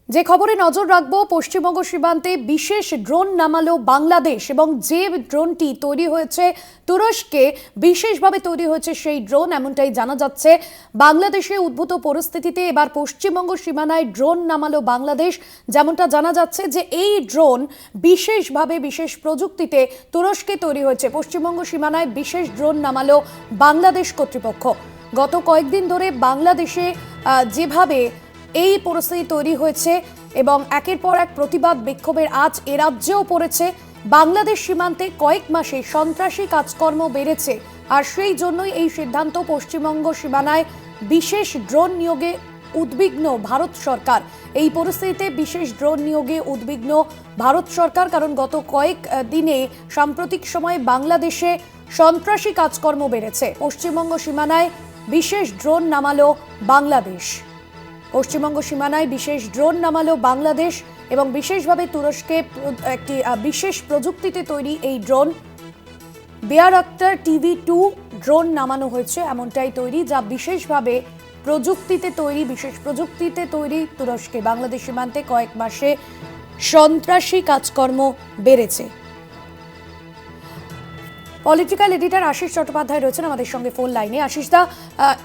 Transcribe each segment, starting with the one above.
যে খবরে নজর রাখবো, পশ্চিমবঙ্গ সীমান্তে বিশেষ ড্রোন নামালো বাংলাদেশ এবং যে ড্রোনটি তৈরি হয়েছে তুরস্কে, বিশেষভাবে তৈরি হয়েছে সেই ড্রোন, এমনটাই জানা যাচ্ছে। বাংলাদেশে উদ্ভূত পরিস্থিতিতে এবার পশ্চিমবঙ্গ সীমানায় ড্রোন নামালো বাংলাদেশ। যেমনটা জানা যাচ্ছে যে এই ড্রোন বিশেষভাবে বিশেষ প্রযুক্তিতে তুরস্কে তৈরি হয়েছে। পশ্চিমবঙ্গ সীমানায় বিশেষ ড্রোন নামালো বাংলাদেশ কর্তৃপক্ষ। গত কয়েকদিন ধরে বাংলাদেশে যেভাবে এই পরিস্থিতি তৈরি হয়েছে এবং একের পর এক প্রতিবাদ বিক্ষোভের আজ এ রাজ্যেও পড়েছে। বাংলাদেশ সীমান্তে কয়েক মাসে সন্ত্রাসী কাজকর্ম বেড়েছে, আর সেই জন্যই এই সিদ্ধান্ত। পশ্চিমবঙ্গ সীমানায় বিশেষ ড্রোন নিয়োগে উদ্বিগ্ন ভারত সরকার। এই পরিস্থিতিতে বিশেষ ড্রোন নিয়োগে উদ্বিগ্ন ভারত সরকার, কারণ গত কয়েক দিনে সাম্প্রতিক সময়ে বাংলাদেশে সন্ত্রাসী কাজকর্ম বেড়েছে। পশ্চিমবঙ্গ সীমানায় বিশেষ ড্রোন নামালো বাংলাদেশ। পশ্চিমবঙ্গ সীমানায় বিশেষ ড্রোন নামালো বাংলাদেশ এবং বিশেষভাবে তুরস্কে একটি বিশেষ প্রযুক্তিতে তৈরি এই ড্রোন বেয়ারাক্তার TV-2 ড্রোন নামানো হয়েছে। এমনটাই তৈরি, যা বিশেষভাবে বিশেষ প্রযুক্তিতে তৈরি তুরস্কে। বাংলাদেশ সীমান্তে কয়েক মাসে সন্ত্রাসী কাজকর্ম বেড়েছে। পলিটিক্যাল এডিটর আশিস চট্টোপাধ্যায় রয়েছেন আমাদের সঙ্গে ফোন লাইনে। আশিস দা,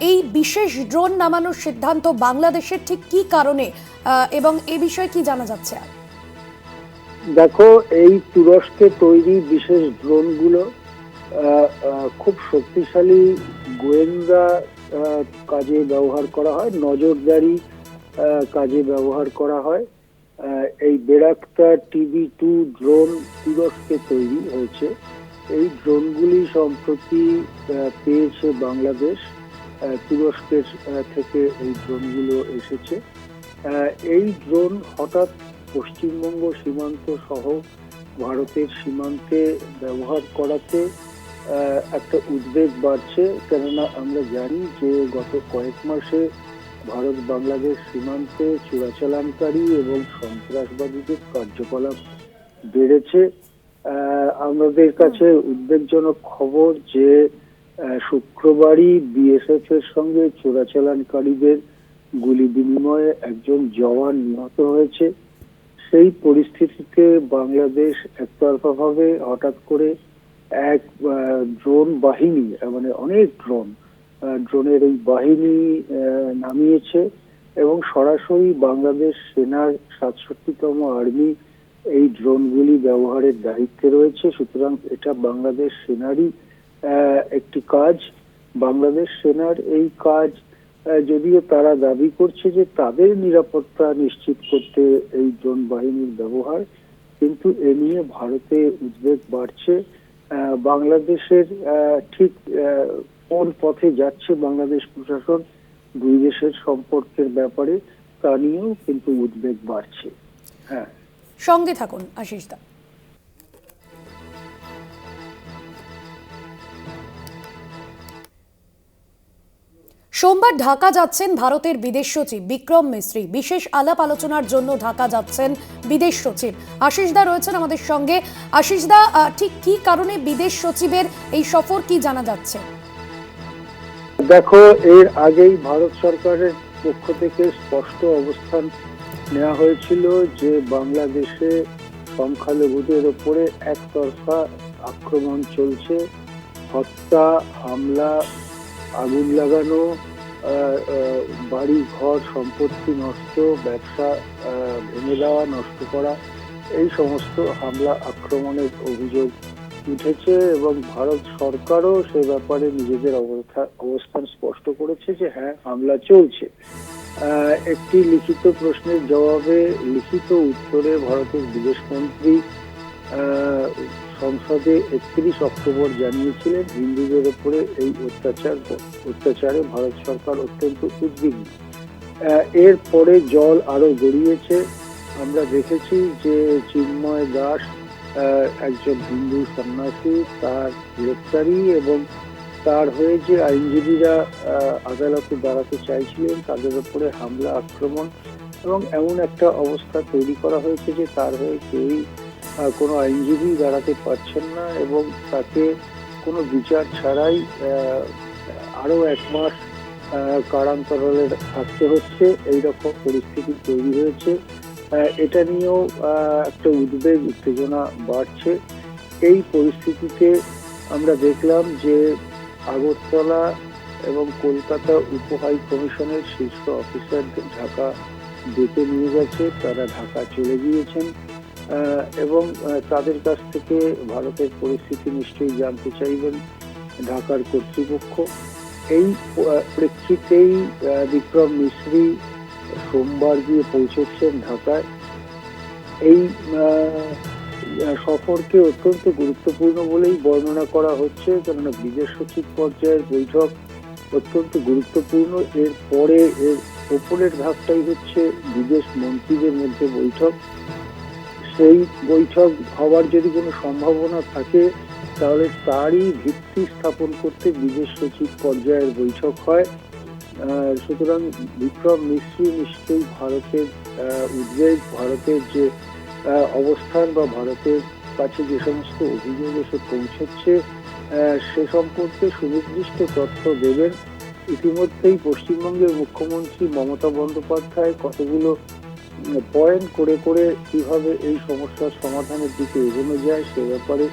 এই বিশেষ ড্রোন নামানোর সিদ্ধান্ত বাংলাদেশের ঠিক কি কারণে এবং এ বিষয়ে কি জানা যাচ্ছে? দেখো, এই তুরস্কে তৈরি বিশেষ ড্রোনগুলো খুব শক্তিশালী গোয়েন্দা কাজে ব্যবহার করা হয়, নজরদারি কাজে ব্যবহার করা হয়। এই বেরাক্তার TV-2 ড্রোন তুরস্কে তৈরি হয়েছে। এই ড্রোনগুলি সম্প্রতি পেয়েছে বাংলাদেশ, তুরস্কের থেকে এই ড্রোনগুলো এসেছে। এই ড্রোন হঠাৎ পশ্চিমবঙ্গ সীমান্ত সহ ভারতের সীমান্তে ব্যবহার করাতে একটা উদ্বেগ বাড়ছে। কেননা আমরা জানি যে গত কয়েক মাসে ভারত বাংলাদেশ সীমান্তে চোরাচালানকারী এবং সন্ত্রাসবাদীদের কার্যকলাপ বেড়েছে। আমাদের কাছে উদ্বেগজনক খবর যে শুক্রবারই BSF এর সঙ্গে চোরাচালানকারীদের গুলি বিনিময়ে একজন জওয়ান নিহত হয়েছে। সেই পরিস্থিতিতে বাংলাদেশ একতরফাভাবে হঠাৎ করে এক ড্রোন বাহিনী, মানে অনেক ড্রোনের এই বাহিনী নামিয়েছে এবং সরাসরি বাংলাদেশ সেনার 67তম আর্মি এই ড্রোনগুলি ব্যবহারের দায়িত্বে রয়েছে। সুতরাং এটা বাংলাদেশ সেনারই একটি কাজ। বাংলাদেশ সেনার এই কাজ, যদিও তারা দাবি করছে যে তাদের নিরাপত্তা নিশ্চিত করতে এই ড্রোন বাহিনীর ব্যবহার, কিন্তু এ নিয়ে ভারতে উদ্বেগ বাড়ছে। বাংলাদেশের ঠিক কোন পথে যাচ্ছে বাংলাদেশ প্রশাসন দুই দেশের সম্পর্কের ব্যাপারে, তা নিয়েও কিন্তু উদ্বেগ বাড়ছে। হ্যাঁ, সঙ্গে থাকুন আশিস দা। সোমবার ঢাকা যাচ্ছেন ভারতের বিদেশ সচিব বিক্রম মিস্ত্রি। বিশেষ আলাপ আলোচনার জন্য ঢাকা যাচ্ছেন বিদেশ সচিব। আশিস দা রয়েছেন আমাদের সঙ্গে। আশিস দা, ঠিক কি কারণে বিদেশ সচিবের এই সফর, কি জানা যাচ্ছে? দেখো, এর আগেই ভারত সরকারের পক্ষ থেকে স্পষ্ট অবস্থান নেওয়া হয়েছিল যে বাংলাদেশে সংখ্যালঘুদের ওপরে একতরফা আক্রমণ চলছে। হত্যা, হামলা, আগুন লাগানো, বাড়ি ঘর সম্পত্তি নষ্ট, ব্যবসা ভেঙে দেওয়া, নষ্ট করা, এই সমস্ত হামলা আক্রমণের অভিযোগ উঠেছে এবং ভারত সরকারও সে ব্যাপারে নিজেদের অবস্থান স্পষ্ট করেছে যে হ্যাঁ, হামলা চলছে। একটি লিখিত প্রশ্নের জবাবে, লিখিত উত্তরে ভারতের বিদেশমন্ত্রী সংসদে 31 অক্টোবর জানিয়েছিলেন হিন্দুদের উপরে এই অত্যাচারে ভারত সরকার অত্যন্ত উদ্বিগ্ন। এরপরে জল আরো গড়িয়েছে। আমরা দেখেছি যে চিন্ময় দাস, একজন হিন্দু সন্ন্যাসী, তার গ্রেপ্তারি এবং তার হয়ে যে আইনজীবীরা আদালতে দাঁড়াতে চাইছিলেন তাদের উপরে হামলা, আক্রমণ এবং এমন একটা অবস্থা তৈরি করা হয়েছে যে তার হয়ে কেউই, কোনো আইনজীবী দাঁড়াতে পারছেন না এবং তাকে কোনো বিচার ছাড়াই আরো 1 মাস কারান্তরালে থাকতে হচ্ছে। এইরকম পরিস্থিতি তৈরি হয়েছে। এটা নিয়েও একটা উদ্বেগ উত্তেজনা বাড়ছে। এই পরিস্থিতিতে আমরা দেখলাম যে আগরতলা এবং কলকাতা উপ হাই কমিশনের শীর্ষ অফিসারদের ঢাকা ডেকে নিয়ে গেছে, তারা ঢাকা চলে গিয়েছেন এবং তাদের কাছ থেকে ভারতের পরিস্থিতি নিশ্চয়ই জানতে চাইবেন ঢাকার কর্তৃপক্ষ। এই প্রেক্ষিতেই বিক্রম মিশ্রি সোমবার গিয়ে পৌঁছেছেন ঢাকায়। এই সফরকে অত্যন্ত গুরুত্বপূর্ণ বলেই বর্ণনা করা হচ্ছে, কেননা বিদেশ সচিব পর্যায়ের বৈঠক অত্যন্ত গুরুত্বপূর্ণ। এর পরে এর ওপরের ধাপটাই হচ্ছে বিদেশ মন্ত্রীদের মধ্যে বৈঠক। সেই বৈঠক হওয়ার যদি কোনো সম্ভাবনা থাকে তাহলে তারই ভিত্তি স্থাপন করতে বিদেশ সচিব পর্যায়ের বৈঠক হয়। সুতরাং বিক্রম মিশ্রি নিশ্চয়ই ভারতের উদ্বেগ, ভারতের যে অবস্থান বা ভারতের কাছে যে সমস্ত অভিযোগ এসে পৌঁছচ্ছে সে সম্পর্কে সুনির্দিষ্ট তথ্য দেবেন। ইতিমধ্যেই পশ্চিমবঙ্গের মুখ্যমন্ত্রী মমতা বন্দ্যোপাধ্যায় কতগুলো পয়েন্ট করে করে কিভাবে এই সমস্যার সমাধানের দিকে এগোনো যায় সে ব্যাপারে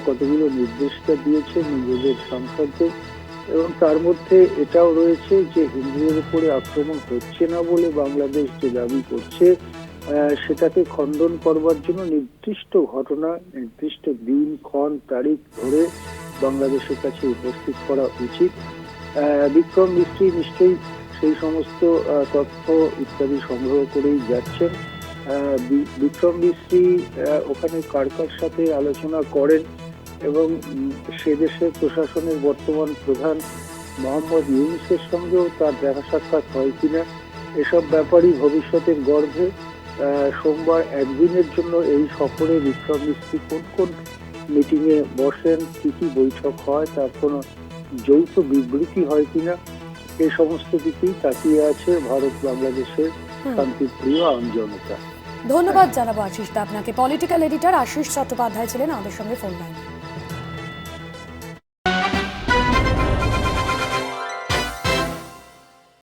কতগুলো নির্দেশিকা দিয়েছেন নিজেদের সাংসদদের, এবং তার মধ্যে এটাও রয়েছে যে হিন্দুদের উপরে আক্রমণ হচ্ছে না বলে বাংলাদেশ যে দাবি করছে সেটাকে খণ্ডন করবার জন্য নির্দিষ্ট ঘটনা, নির্দিষ্ট দিন, ক্ষণ, তারিখ ধরে বাংলাদেশের কাছে উপস্থিত করা উচিত। বিক্রম মিস্ত্রি নিশ্চয়ই সেই সমস্ত তথ্য ইত্যাদি সংগ্রহ করেই যাচ্ছেন। বিক্রম মিস্ত্রি ওখানে কার কার সাথে আলোচনা করেন এবং সে দেশের প্রশাসনের বর্তমান প্রধান মোহাম্মদ ইউনূসের সঙ্গেও তার দেখা সাক্ষাৎ হয় কিনা এসব ব্যাপারই ভবিষ্যতের গর্ভে। সোমবার একদিনের জন্য এই সফরে বিক্রম মিস্ত্রি কোন কোন মিটিং এ বসেন, কি কি বৈঠক হয়, তার কোনো যৌথ বিবৃতি হয় কিনা এই সমস্ত দিকেই তাকিয়ে আছে ভারত বাংলাদেশের শান্তিপ্রিয় আম জনতা। ধন্যবাদ জানাবো আশিস দা আপনাকে। পলিটিক্যাল এডিটর আশিস চট্টোপাধ্যায় ছিলেন আমাদের সঙ্গে ফোন লাইনে।